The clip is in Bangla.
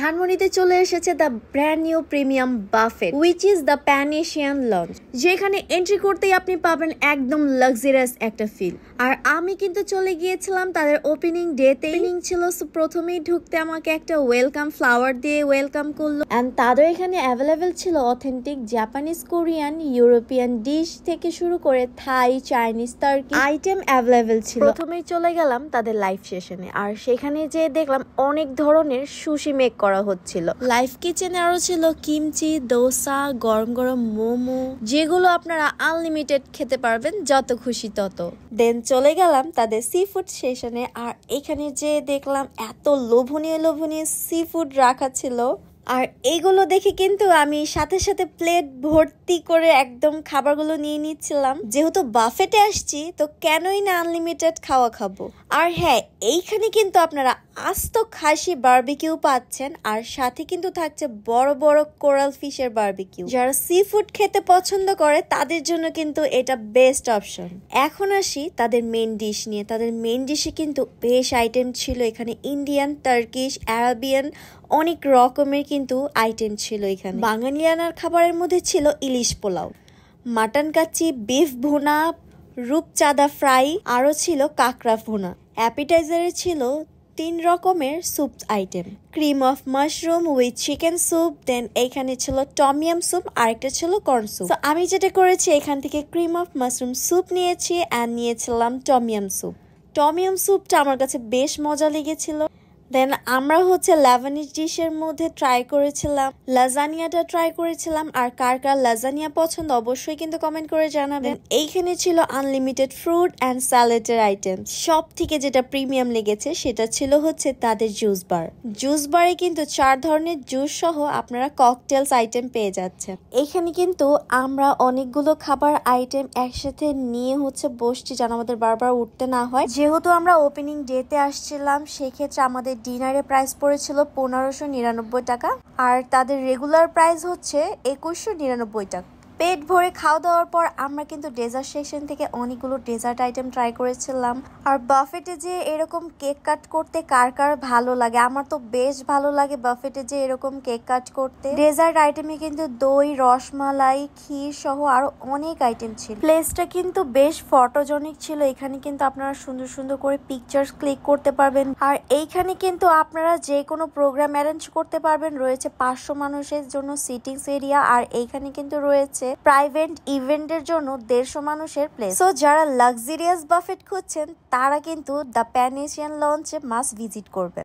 ধানমন্ডিতে চলে এসেছে the brand new premium buffet which is the pan Asian launch, যেখানে এন্ট্রি করতেই আপনি পাবেন একদম লাক্সারিয়াস একটা ফিল। আর আমি কিন্তু চলে গিয়েছিলাম তাদের ওপেনিং ডেতে। ওপেনিং ছিল, প্রথমেই ঢুকতে আমাকে একটা ওয়েলকাম ফ্লাওয়ার দিয়ে ওয়েলকাম করলো। এন্ড তাদের এখানে অ্যাভেলেবেল ছিল authentic Japanese, Korean, European dish থেকে শুরু করে থাই, চাইনিজ, টার্কি আইটেম অ্যাভেলেবেল ছিল। প্রথমেই চলে গেলাম তাদের লাইভ সেশনে, আর সেখানে যে দেখলাম অনেক ধরনের সুশি মেক করা হচ্ছিল। লাইভ কিচেনে আরো ছিল কিমচি, দোসা, গরম গরম মোমো, যেগুলো আপনারা আনলিমিটেড খেতে পারবেন, যত খুশি তত। দেন চলে গেলাম তাদের সি ফুড সেশনে, আর এখানে যে দেখলাম এত লোভনীয় লোভনীয় সি ফুড রাখা ছিল। আর এইগুলো দেখে কিন্তু আমি সাথে সাথে প্লেট ভর্তি করে একদম খাবারগুলো নিয়ে নিচ্ছিলাম। যেহেতু বাফেটে আসছি, তো কেনই না আনলিমিটেড খাওয়া খাবো। আর হ্যাঁ, এইখানে কিন্তু আপনারা আস্ত খাসি বারবিকিউ পাচ্ছেন, আর সাথে কিন্তু থাকছে বড় বড় কোরাল ফিশের বারবিকিউ। যারা সি ফুড খেতে পছন্দ করে তাদের জন্য কিন্তু এটা বেস্ট অপশন। এখন আসি তাদের মেন ডিশ নিয়ে। তাদের মেন ডিশে কিন্তু বেশ আইটেম ছিল। এখানে ইন্ডিয়ান, টার্কিশ, আরাবিয়ান অনেক রকমের কিন্তু আইটেম ছিল। এখানে বাঙালিয়ানার খাবারের মধ্যে ছিল ইলিশ পোলাও, মাটন কাচ্চি, বিফ ভুনা, রূপচাঁদা ফ্রাই, আরো ছিল কাঁকড়া ভুনা। অ্যাপিটাইজারে ছিল 3 রকমের soup item, cream of mushroom with chicken soup, then এইখানে ছিল টমিয়াম স্যুপ, আরেকটা ছিল কর্ন স্যুপ। তো আমি যেটা করেছি, এখান থেকে ক্রিম অফ মাশরুম স্যুপ নিয়েছি আর নিয়েছিলাম টমিয়াম স্যুপ। টমিয়াম স্যুপটা আমার কাছে বেশ মজা লেগেছিল। দেন আমরা লেভানিজ ডিশের মধ্যে ট্রাই করেছিলাম লাজানিয়াটা ট্রাই করেছিলাম। আর কার কার লাজানিয়া পছন্দ অবশ্যই কিন্তু কমেন্ট করে জানাবেন। এইখানে ছিল আনলিমিটেড ফ্রুট অ্যান্ড স্যালাডের আইটেম। সব থেকে যেটা প্রিমিয়াম লেগেছে সেটা ছিল তাদের জুস বার। জুস বারে কিন্তু 4 ধরনের জুস সহ আপনারা ককটেলস আইটেম পেয়ে যাচ্ছেন। এইখানে কিন্তু আমরা অনেকগুলো খাবার আইটেম একসাথে নিয়ে বসছি, যেন আমাদের বারবার উঠতে না হয়। যেহেতু আমরা ওপেনিং ডেতে আসছিলাম, সেক্ষেত্রে আমাদের ডিনারের প্রাইস পড়েছিল 1599 টাকা, আর তাদের রেগুলার প্রাইস 2199 টাকা। পেট ভরে খাওয়া দাওয়ার পর আমরা কিন্তু ডেজার্ট সেকশন থেকে অনেকগুলো ডেজার্ট আইটেম ট্রাই করেছিলাম। আর বাফেটে যে এরকম কেক কাট করতে কার কার ভালো লাগে, আমার তো বেশ ভালো লাগে বাফেটে যে এরকম কেক কাট করতে। ডেজার্ট আইটেমে কিন্তু দই, রসমালাই, ক্ষীর সহ আরো অনেক আইটেম ছিল। প্লেসটা কিন্তু বেশ ফটোজেনিক ছিল। এখানে কিন্তু আপনারা সুন্দর সুন্দর করে পিকচার্স ক্লিক করতে পারবেন। আর এইখানে কিন্তু আপনারা যে কোনো প্রোগ্রাম অ্যারেঞ্জ করতে পারবেন। রয়েছে 500 মানুষের জন্য সিটিংস এরিয়া, আর এইখানে কিন্তু রয়েছে প্রাইভেট ইভেন্টের জন্য 150 মানুষের প্লেস। সো যারা লাক্সারিয়াস বাফেট খুঁজছেন, তারা কিন্তু দ্য প্যান এশিয়ান লঞ্চে মাস্ট ভিজিট করবেন।